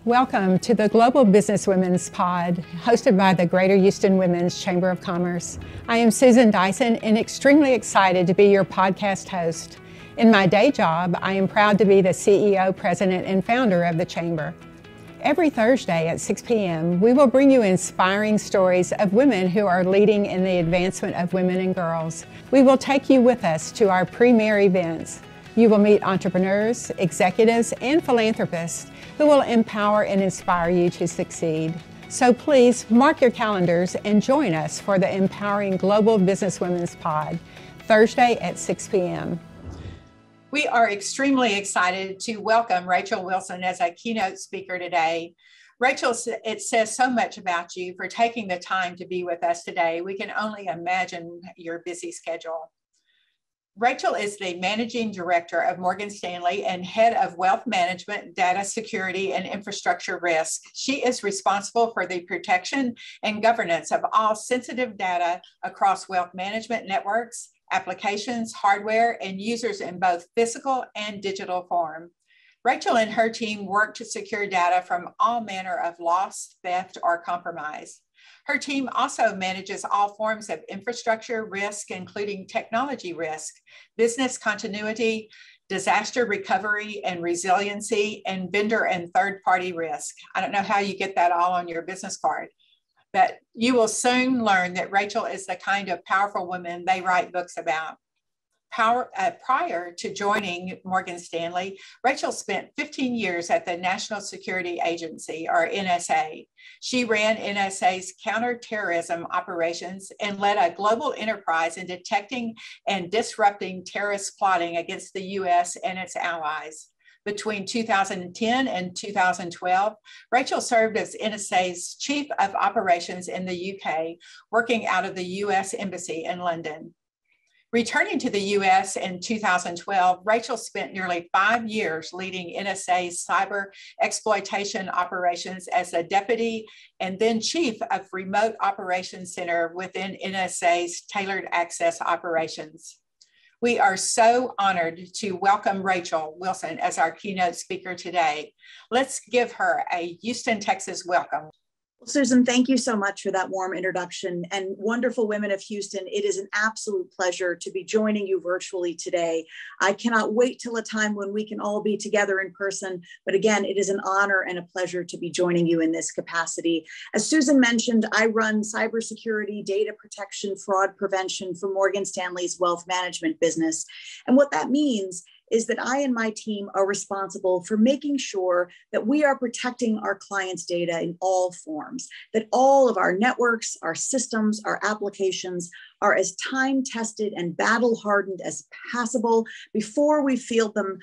Welcome to the Global Businesswomen's Pod, hosted by the Greater Houston Women's Chamber of Commerce. I am Susan Dyson and extremely excited to be your podcast host. In my day job, I am proud to be the CEO, President, and founder of the Chamber. Every Thursday at 6 p.m., we will bring you inspiring stories of women who are leading in the advancement of women and girls. We will take you with us to our premier events. You will meet entrepreneurs, executives, and philanthropists who will empower and inspire you to succeed. So please mark your calendars and join us for the Empowering Global Businesswomen's Pod, Thursday at 6 p.m. We are extremely excited to welcome Rachel Wilson as a keynote speaker today. Rachel, it says so much about you for taking the time to be with us today. We can only imagine your busy schedule. Rachel is the Managing Director of Morgan Stanley and Head of Wealth Management, Data Security, and Infrastructure Risk. She is responsible for the protection and governance of all sensitive data across wealth management networks, applications, hardware, and users in both physical and digital form. Rachel and her team work to secure data from all manner of loss, theft, or compromise. Her team also manages all forms of infrastructure risk, including technology risk, business continuity, disaster recovery and resiliency, and vendor and third-party risk. I don't know how you get that all on your business card, but you will soon learn that Rachel is the kind of powerful woman they write books about. Prior to joining Morgan Stanley, Rachel spent 15 years at the National Security Agency, or NSA. She ran NSA's counterterrorism operations and led a global enterprise in detecting and disrupting terrorist plotting against the U.S. and its allies. Between 2010 and 2012, Rachel served as NSA's Chief of Operations in the UK, working out of the US Embassy in London. Returning to the US in 2012, Rachel spent nearly 5 years leading NSA's cyber exploitation operations as a deputy and then chief of Remote Operations Center within NSA's Tailored Access Operations. We are so honored to welcome Rachel Wilson as our keynote speaker today. Let's give her a Houston, Texas welcome. Well, Susan, thank you so much for that warm introduction. And wonderful women of Houston, it is an absolute pleasure to be joining you virtually today. I cannot wait till a time when we can all be together in person. But again, it is an honor and a pleasure to be joining you in this capacity. As Susan mentioned, I run cybersecurity, data protection, fraud prevention for Morgan Stanley's wealth management business. And what that means is that I and my team are responsible for making sure that we are protecting our clients' data in all forms, that all of our networks, our systems, our applications are as time-tested and battle-hardened as possible before we field them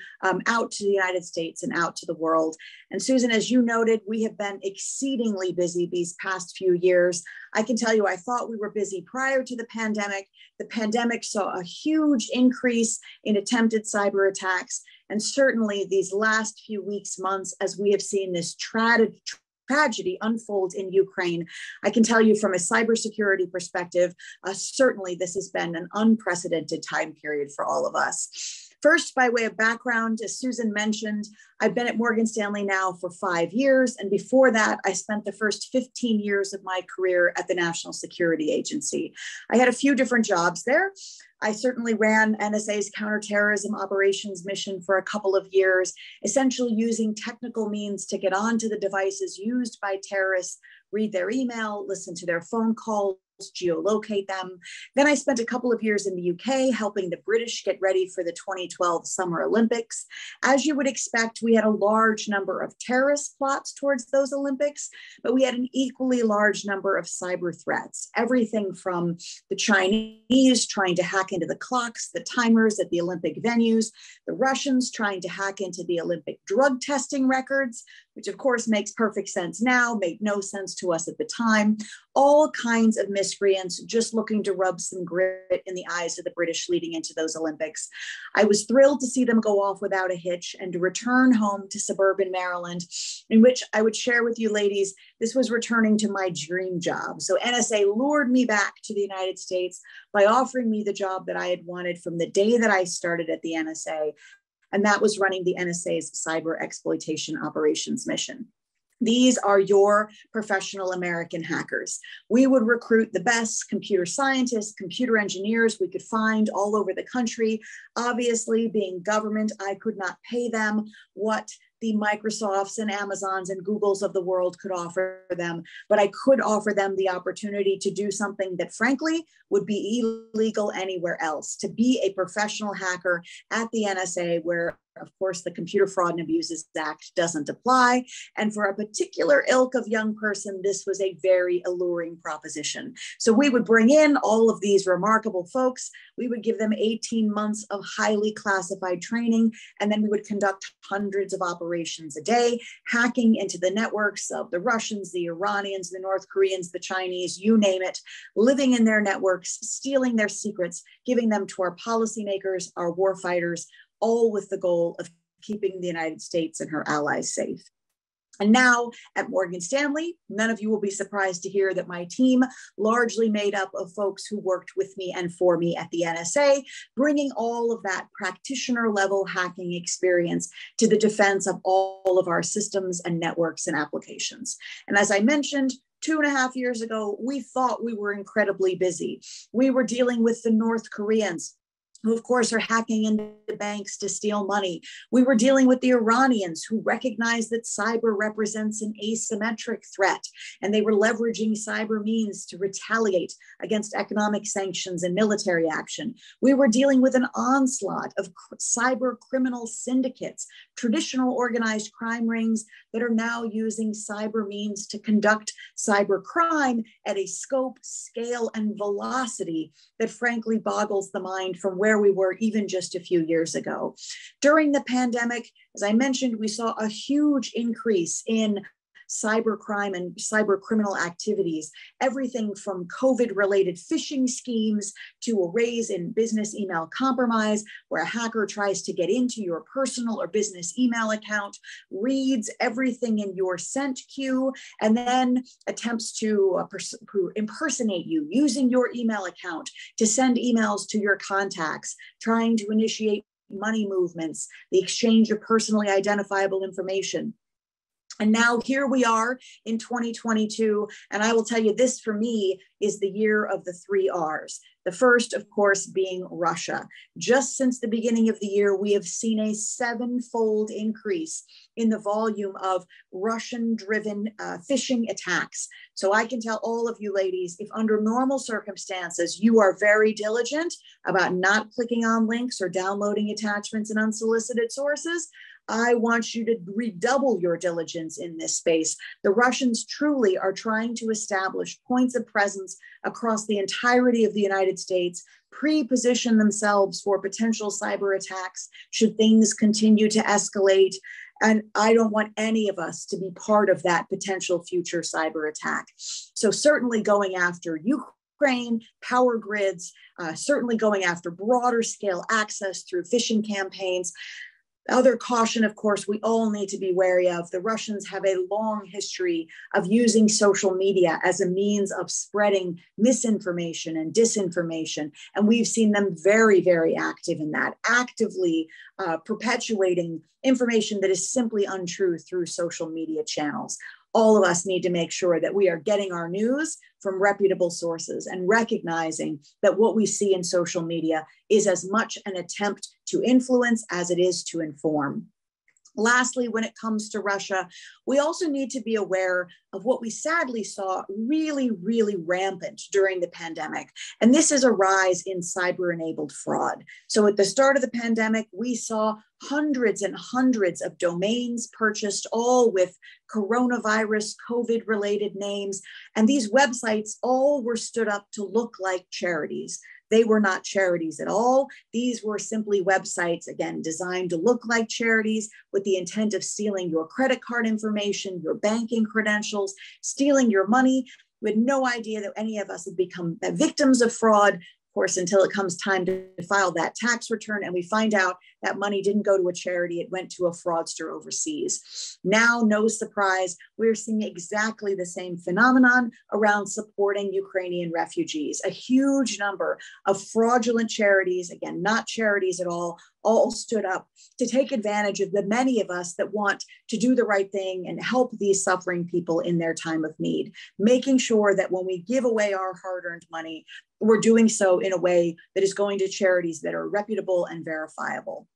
out to the United States and out to the world. And Susan, as you noted, we have been exceedingly busy these past few years. I can tell you, I thought we were busy prior to the pandemic. The pandemic saw a huge increase in attempted cyber attacks. And certainly these last few weeks, months, as we have seen this tragedy unfolds in Ukraine, I can tell you from a cybersecurity perspective, certainly this has been an unprecedented time period for all of us. First, by way of background, as Susan mentioned, I've been at Morgan Stanley now for 5 years. And before that, I spent the first 15 years of my career at the National Security Agency. I had a few different jobs there. I certainly ran NSA's counterterrorism operations mission for a couple of years, essentially using technical means to get onto the devices used by terrorists, read their email, listen to their phone calls, geolocate them. Then I spent a couple of years in the UK helping the British get ready for the 2012 Summer Olympics. As you would expect, we had a large number of terrorist plots towards those Olympics, but we had an equally large number of cyber threats, everything from the Chinese trying to hack into the clocks, the timers at the Olympic venues, the Russians trying to hack into the Olympic drug testing records, which of course makes perfect sense now, made no sense to us at the time. All kinds of miscreants just looking to rub some grit in the eyes of the British leading into those Olympics. I was thrilled to see them go off without a hitch and to return home to suburban Maryland, in which I would share with you ladies, this was returning to my dream job. So NSA lured me back to the United States by offering me the job that I had wanted from the day that I started at the NSA. And that was running the NSA's cyber exploitation operations mission. These are your professional American hackers. We would recruit the best computer scientists, computer engineers we could find all over the country. Obviously, being government, I could not pay them what the Microsofts and Amazons and Googles of the world could offer them, but I could offer them the opportunity to do something that frankly would be illegal anywhere else, to be a professional hacker at the NSA, where of course the Computer Fraud and Abuses Act doesn't apply. And for a particular ilk of young person, this was a very alluring proposition. So we would bring in all of these remarkable folks. We would give them 18 months of highly classified training, and then we would conduct hundreds of operations a day, hacking into the networks of the Russians, the Iranians, the North Koreans, the Chinese, you name it, living in their networks, stealing their secrets, giving them to our policymakers, our warfighters, all with the goal of keeping the United States and her allies safe. And now at Morgan Stanley, none of you will be surprised to hear that my team, largely made up of folks who worked with me and for me at the NSA, bringing all of that practitioner level hacking experience to the defense of all of our systems and networks and applications. And as I mentioned, 2.5 years ago, we thought we were incredibly busy. We were dealing with the North Koreans, who of course are hacking into banks to steal money. We were dealing with the Iranians, who recognized that cyber represents an asymmetric threat, and they were leveraging cyber means to retaliate against economic sanctions and military action. We were dealing with an onslaught of cyber criminal syndicates, traditional organized crime rings that are now using cyber means to conduct cyber crime at a scope, scale, and velocity that frankly boggles the mind from where we were even just a few years ago. During the pandemic, as I mentioned, we saw a huge increase in cyber crime and cyber criminal activities, everything from COVID-related phishing schemes to a raise in business email compromise, where a hacker tries to get into your personal or business email account, reads everything in your sent queue, and then attempts to impersonate you using your email account to send emails to your contacts, trying to initiate money movements, the exchange of personally identifiable information. And now here we are in 2022, and I will tell you, this for me is the year of the 3 R's. The first, of course, being Russia. Just since the beginning of the year, we have seen a 7-fold increase in the volume of Russian-driven phishing attacks. So I can tell all of you ladies, if under normal circumstances, you are very diligent about not clicking on links or downloading attachments and unsolicited sources, I want you to redouble your diligence in this space. The Russians truly are trying to establish points of presence across the entirety of the United States, pre-position themselves for potential cyber attacks should things continue to escalate. And I don't want any of us to be part of that potential future cyber attack. So certainly going after Ukraine, power grids, certainly going after broader scale access through phishing campaigns. Other caution, of course, we all need to be wary of. The Russians have a long history of using social media as a means of spreading misinformation and disinformation. And we've seen them very, very active in that, actively perpetuating information that is simply untrue through social media channels. All of us need to make sure that we are getting our news from reputable sources and recognizing that what we see in social media is as much an attempt to influence as it is to inform. Lastly, when it comes to Russia, we also need to be aware of what we sadly saw really, really rampant during the pandemic. And this is a rise in cyber-enabled fraud. So at the start of the pandemic, we saw hundreds and hundreds of domains purchased, all with coronavirus, COVID-related names. And these websites all were stood up to look like charities. They were not charities at all. These were simply websites, again, designed to look like charities with the intent of stealing your credit card information, your banking credentials, stealing your money. We had no idea that any of us had become victims of fraud, of course, until it comes time to file that tax return. And we find out that money didn't go to a charity, it went to a fraudster overseas. Now, no surprise, we're seeing exactly the same phenomenon around supporting Ukrainian refugees. A huge number of fraudulent charities, again, not charities at all stood up to take advantage of the many of us that want to do the right thing and help these suffering people in their time of need, making sure that when we give away our hard-earned money, we're doing so in a way that is going to charities that are reputable and verifiable.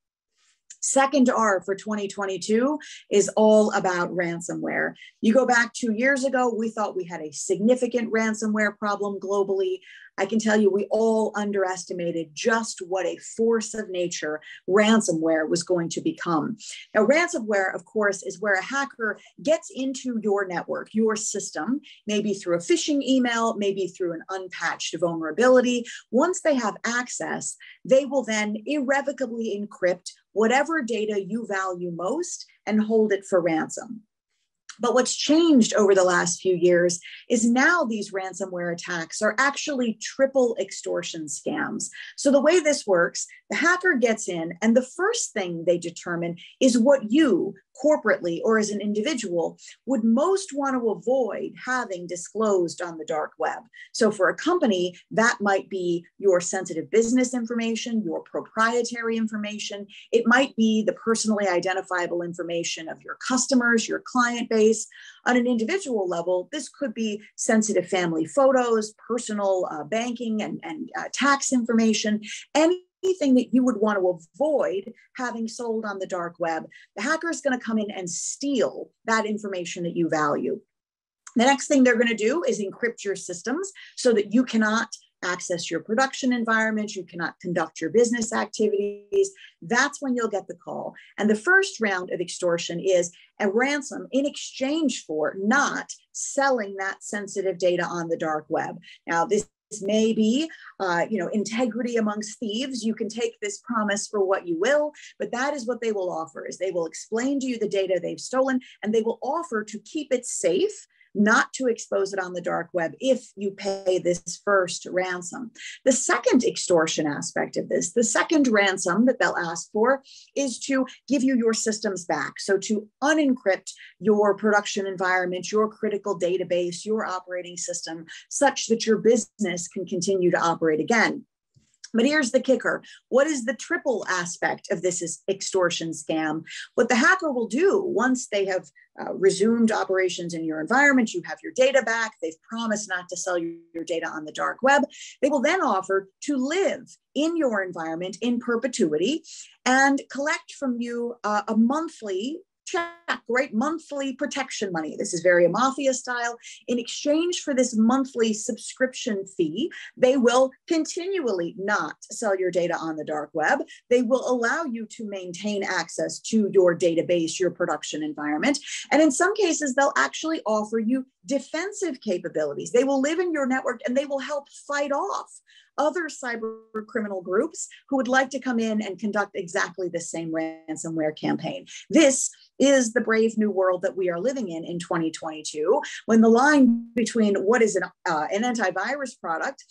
Second R for 2022 is all about ransomware. You go back 2 years ago, we thought we had a significant ransomware problem globally. I can tell you we all underestimated just what a force of nature ransomware was going to become. Now, ransomware, of course, is where a hacker gets into your network, your system, maybe through a phishing email, maybe through an unpatched vulnerability. Once they have access, they will then irrevocably encrypt whatever data you value most and hold it for ransom. But what's changed over the last few years is now these ransomware attacks are actually triple extortion scams. So the way this works, the hacker gets in, and the first thing they determine is what you, corporately or as an individual, would most want to avoid having disclosed on the dark web. So for a company, that might be your sensitive business information, your proprietary information. It might be the personally identifiable information of your customers, your client base. On an individual level, this could be sensitive family photos, personal banking and tax information, anything that you would want to avoid having sold on the dark web. The hacker is going to come in and steal that information that you value. The next thing they're going to do is encrypt your systems so that you cannot access your production environment, you cannot conduct your business activities. That's when you'll get the call. And the first round of extortion is a ransom in exchange for not selling that sensitive data on the dark web. Now, this may be, integrity amongst thieves. You can take this promise for what you will, but that is what they will offer, is they will explain to you the data they've stolen, and they will offer to keep it safe, not to expose it on the dark web if you pay this first ransom. The second extortion aspect of this, the second ransom that they'll ask for, is to give you your systems back. So to unencrypt your production environment, your critical database, your operating system, such that your business can continue to operate again. But here's the kicker. What is the triple aspect of this extortion scam? What the hacker will do once they have resumed operations in your environment, you have your data back, they've promised not to sell your data on the dark web, they will then offer to live in your environment in perpetuity and collect from you a monthly check, right? Monthly protection money. This is very mafia style. In exchange for this monthly subscription fee, they will continually not sell your data on the dark web. They will allow you to maintain access to your database, your production environment. And in some cases, they'll actually offer you defensive capabilities. They will live in your network and they will help fight off other cyber criminal groups who would like to come in and conduct exactly the same ransomware campaign. This is the brave new world that we are living in 2022, when the line between what is an antivirus product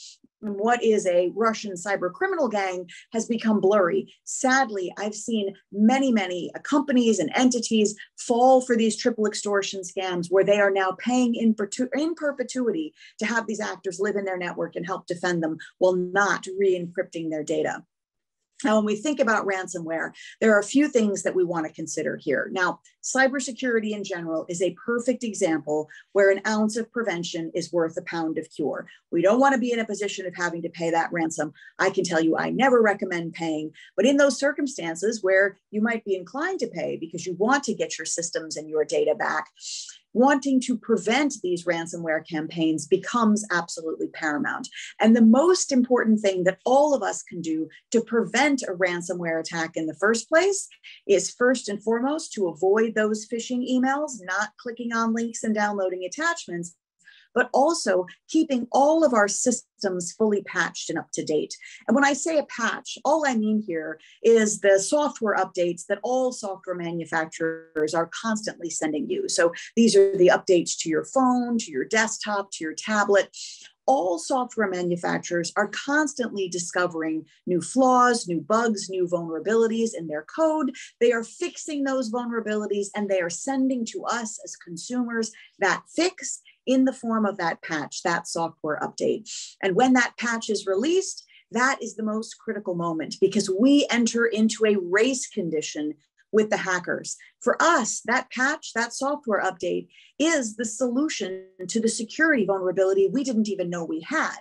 and what is a Russian cyber criminal gang has become blurry. Sadly, I've seen many companies and entities fall for these triple extortion scams where they are now paying in perpetuity to have these actors live in their network and help defend them while not re-encrypting their data. Now, when we think about ransomware, there are a few things that we want to consider here. Now, cybersecurity in general is a perfect example where an ounce of prevention is worth a pound of cure. We don't want to be in a position of having to pay that ransom. I can tell you, I never recommend paying, but in those circumstances where you might be inclined to pay because you want to get your systems and your data back, wanting to prevent these ransomware campaigns becomes absolutely paramount. And the most important thing that all of us can do to prevent a ransomware attack in the first place is first and foremost to avoid those phishing emails, not clicking on links and downloading attachments, but also keeping all of our systems fully patched and up to date. And when I say a patch, all I mean here is the software updates that all software manufacturers are constantly sending you. So these are the updates to your phone, to your desktop, to your tablet. All software manufacturers are constantly discovering new flaws, new bugs, new vulnerabilities in their code. They are fixing those vulnerabilities and they are sending to us as consumers that fix in the form of that patch, that software update. And when that patch is released, that is the most critical moment because we enter into a race condition with the hackers. For us, that patch, that software update is the solution to the security vulnerability we didn't even know we had.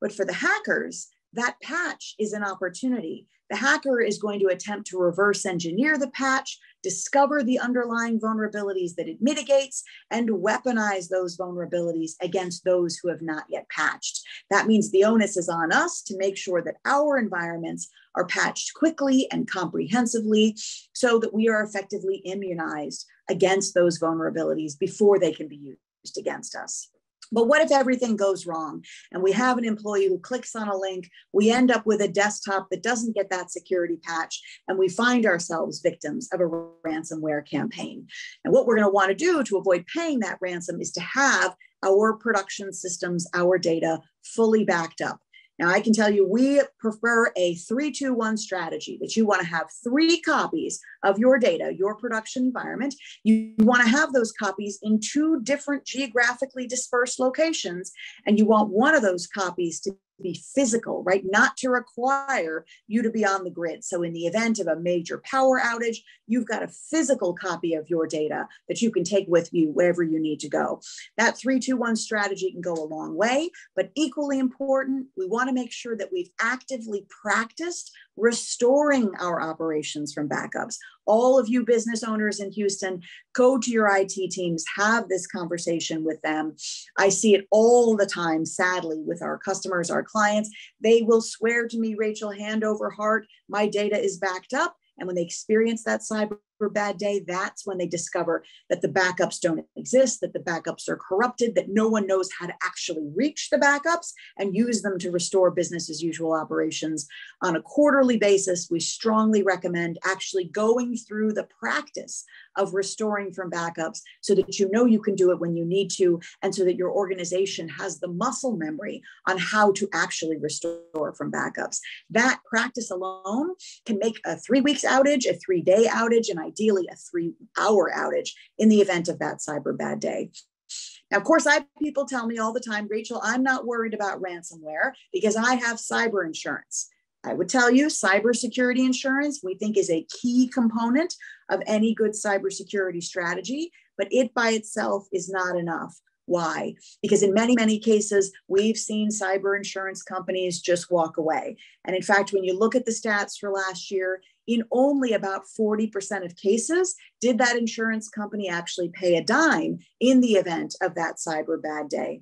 But for the hackers, that patch is an opportunity. The hacker is going to attempt to reverse engineer the patch, discover the underlying vulnerabilities that it mitigates, and weaponize those vulnerabilities against those who have not yet patched. That means the onus is on us to make sure that our environments are patched quickly and comprehensively so that we are effectively immunized against those vulnerabilities before they can be used against us. But what if everything goes wrong and we have an employee who clicks on a link, we end up with a desktop that doesn't get that security patch, and we find ourselves victims of a ransomware campaign? And what we're going to want to do to avoid paying that ransom is to have our production systems, our data fully backed up. Now, I can tell you, we prefer a 3-2-1 strategy, that you want to have 3 copies of your data, your production environment. You want to have those copies in 2 different geographically dispersed locations, and you want one of those copies to be physical, right? Not to require you to be on the grid. So in the event of a major power outage, you've got a physical copy of your data that you can take with you wherever you need to go. That 3-2-1 strategy can go a long way, but equally important, we want to make sure that we've actively practiced restoring our operations from backups. All of you business owners in Houston, go to your IT teams, have this conversation with them. I see it all the time, sadly, with our customers, our clients. They will swear to me, Rachel, hand over heart, my data is backed up. And when they experience that cyber bad day, that's when they discover that the backups don't exist, that the backups are corrupted, that no one knows how to actually reach the backups and use them to restore business as usual operations. On a quarterly basis, we strongly recommend actually going through the practice of restoring from backups so that you know you can do it when you need to, and so that your organization has the muscle memory on how to actually restore from backups. That practice alone can make a 3 weeks outage, a 3-day outage, and ideally a 3-hour outage in the event of that cyber bad day. Now, of course, I have people tell me all the time, Rachel, I'm not worried about ransomware because I have cyber insurance. I would tell you, cybersecurity insurance, we think, is a key component of any good cybersecurity strategy, but it by itself is not enough. Why? Because in many, many cases, we've seen cyber insurance companies just walk away. And in fact, when you look at the stats for last year, in only about 40% of cases did that insurance company actually pay a dime in the event of that cyber bad day.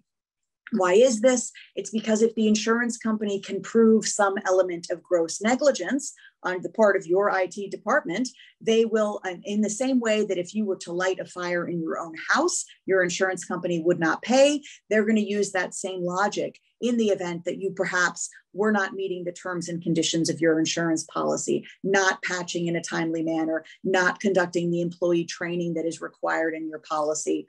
Why is this? It's because if the insurance company can prove some element of gross negligence on the part of your IT department, they will, in the same way that if you were to light a fire in your own house, your insurance company would not pay, they're going to use that same logic in the event that you perhaps were not meeting the terms and conditions of your insurance policy, not patching in a timely manner, not conducting the employee training that is required in your policy.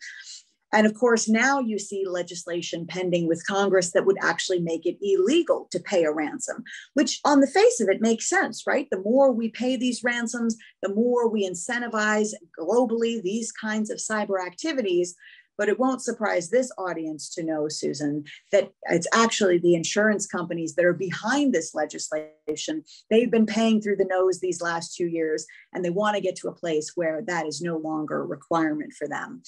And of course, now you see legislation pending with Congress that would actually make it illegal to pay a ransom, which on the face of it makes sense, right? The more we pay these ransoms, the more we incentivize globally these kinds of cyber activities. But it won't surprise this audience to know, Susan, that it's actually the insurance companies that are behind this legislation. They've been paying through the nose these last 2 years, and they want to get to a place where that is no longer a requirement for them.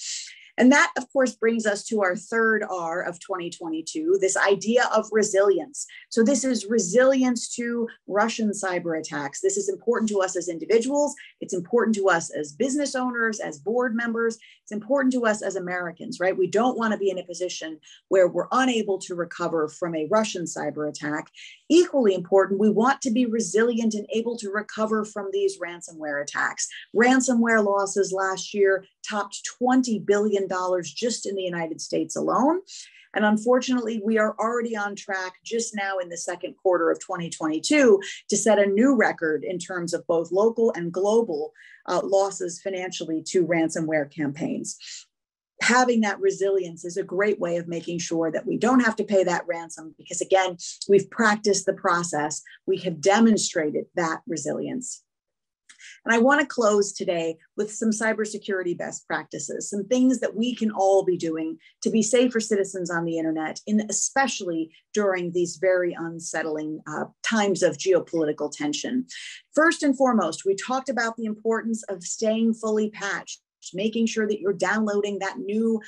And that, of course, brings us to our third R of 2022, this idea of resilience. So this is resilience to Russian cyber attacks. This is important to us as individuals. It's important to us as business owners, as board members. It's important to us as Americans, right? We don't want to be in a position where we're unable to recover from a Russian cyber attack. Equally important, we want to be resilient and able to recover from these ransomware attacks. Ransomware losses last year topped $20 billion just in the United States alone. And unfortunately, we are already on track just now in the second quarter of 2022 to set a new record in terms of both local and global losses financially to ransomware campaigns. having that resilience is a great way of making sure that we don't have to pay that ransom because, again, we've practiced the process. We have demonstrated that resilience. And I want to close today with some cybersecurity best practices, some things that we can all be doing to be safer citizens on the internet, especially during these very unsettling times of geopolitical tension. First and foremost, we talked about the importance of staying fully patched, making sure that you're downloading that new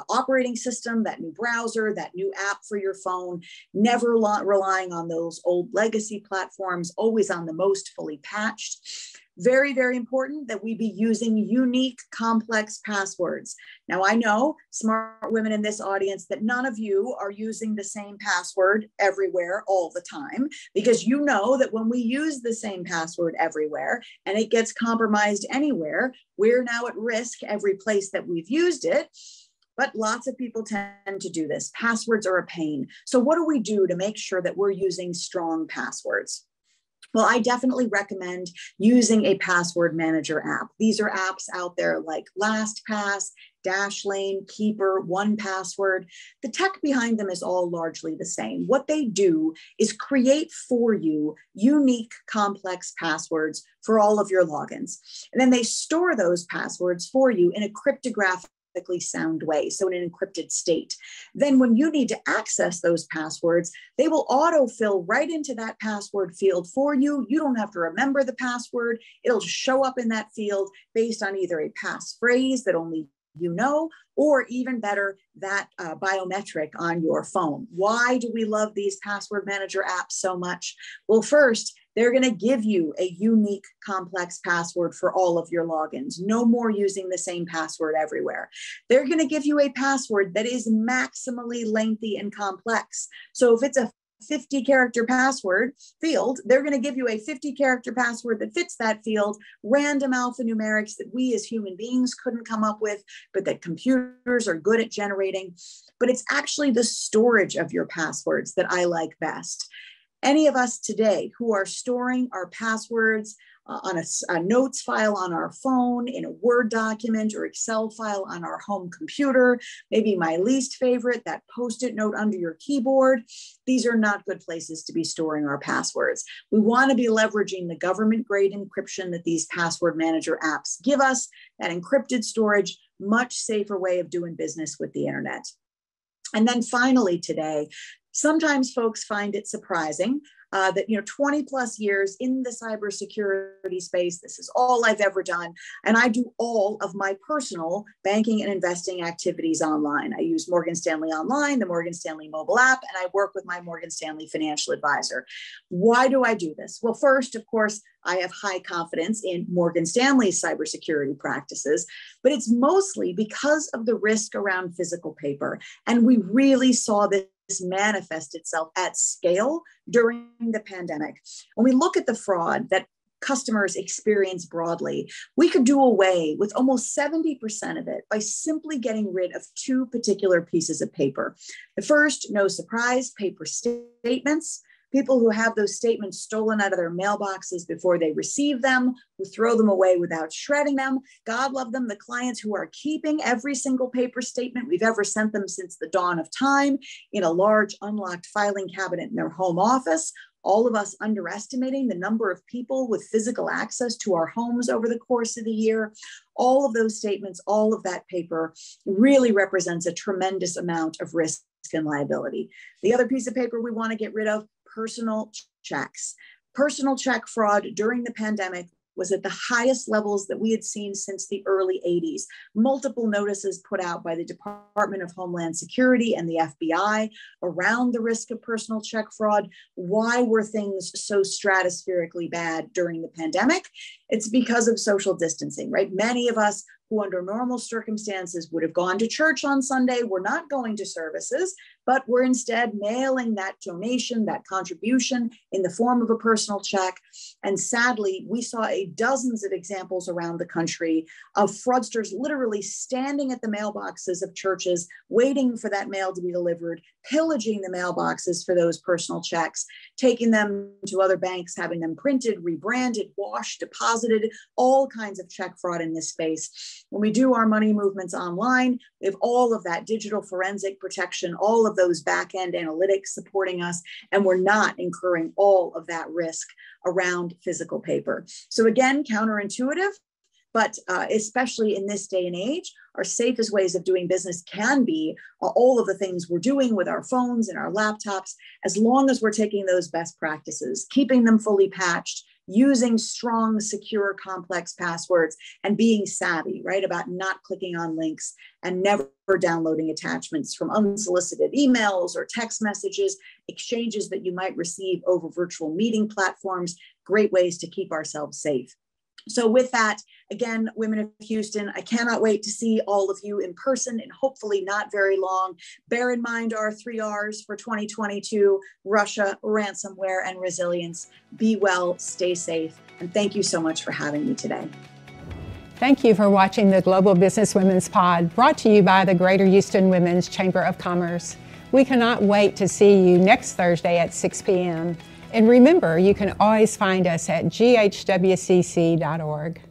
operating system, that new browser, that new app for your phone, never relying on those old legacy platforms, always on the most fully patched. Very, very important that we be using unique, complex passwords. Now, I know smart women in this audience that none of you are using the same password everywhere all the time, because you know that when we use the same password everywhere and it gets compromised anywhere, we're now at risk every place that we've used it. But lots of people tend to do this. Passwords are a pain. So what do we do to make sure that we're using strong passwords? Well, I definitely recommend using a password manager app. These are apps out there like LastPass, Dashlane, Keeper, 1Password. The tech behind them is all largely the same. What they do is create for you unique, complex passwords for all of your logins. And then they store those passwords for you in a cryptographic sound way, so in an encrypted state. Then when you need to access those passwords, they will autofill right into that password field for you. You don't have to remember the password. It'll just show up in that field based on either a passphrase that only you know, or even better, that biometric on your phone. Why do we love these password manager apps so much? Well, first, they're going to give you a unique, complex password for all of your logins. No more using the same password everywhere. They're going to give you a password that is maximally lengthy and complex. So if it's a 50-character password field, they're going to give you a 50-character password that fits that field, random alphanumerics that we as human beings couldn't come up with, but that computers are good at generating. But it's actually the storage of your passwords that I like best. Any of us today who are storing our passwords on a notes file on our phone, in a Word document or Excel file on our home computer, maybe my least favorite, that Postit Note under your keyboard. These are not good places to be storing our passwords. We want to be leveraging the government-grade encryption that these password manager apps give us, that encrypted storage, much safer way of doing business with the internet. And then finally today, sometimes folks find it surprising that 20 plus years in the cybersecurity space, this is all I've ever done. And I do all of my personal banking and investing activities online. I use Morgan Stanley Online, the Morgan Stanley mobile app, and I work with my Morgan Stanley financial advisor. Why do I do this? Well, first, of course, I have high confidence in Morgan Stanley's cybersecurity practices, but it's mostly because of the risk around physical paper. And we really saw this manifest itself at scale during the pandemic. When we look at the fraud that customers experience broadly, we could do away with almost 70% of it by simply getting rid of two particular pieces of paper. The first, no surprise, paper statements. People who have those statements stolen out of their mailboxes before they receive them, who throw them away without shredding them. God love them, the clients who are keeping every single paper statement we've ever sent them since the dawn of time in a large unlocked filing cabinet in their home office. All of us underestimating the number of people with physical access to our homes over the course of the year. All of those statements, all of that paper really represents a tremendous amount of risk and liability. The other piece of paper we want to get rid of, personal checks. Personal check fraud during the pandemic was at the highest levels that we had seen since the early 80s. Multiple notices put out by the Department of Homeland Security and the FBI around the risk of personal check fraud. Why were things so stratospherically bad during the pandemic? It's because of social distancing, right? Many of us who under normal circumstances would have gone to church on Sunday, were not going to services, but were instead mailing that donation, that contribution in the form of a personal check. And sadly, we saw dozens of examples around the country of fraudsters literally standing at the mailboxes of churches, waiting for that mail to be delivered, pillaging the mailboxes for those personal checks, taking them to other banks, having them printed, rebranded, washed, deposited, deposited, all kinds of check fraud in this space. When we do our money movements online, we have all of that digital forensic protection, all of those back-end analytics supporting us, and we're not incurring all of that risk around physical paper. So again, counterintuitive, but especially in this day and age, our safest ways of doing business can be all of the things we're doing with our phones and our laptops, as long as we're taking those best practices, keeping them fully patched, using strong, secure, complex passwords, and being savvy, right, about not clicking on links and never downloading attachments from unsolicited emails or text messages, exchanges that you might receive over virtual meeting platforms. Great ways to keep ourselves safe. So with that, again, Women of Houston, I cannot wait to see all of you in person and hopefully not very long. Bear in mind our 3 R's for 2022: Russia, ransomware, and resilience. Be well, stay safe, and thank you so much for having me today. Thank you for watching the Global Businesswomen's Pod, brought to you by the Greater Houston Women's Chamber of Commerce. We cannot wait to see you next Thursday at 6 p.m. And remember, you can always find us at GHWCC.org.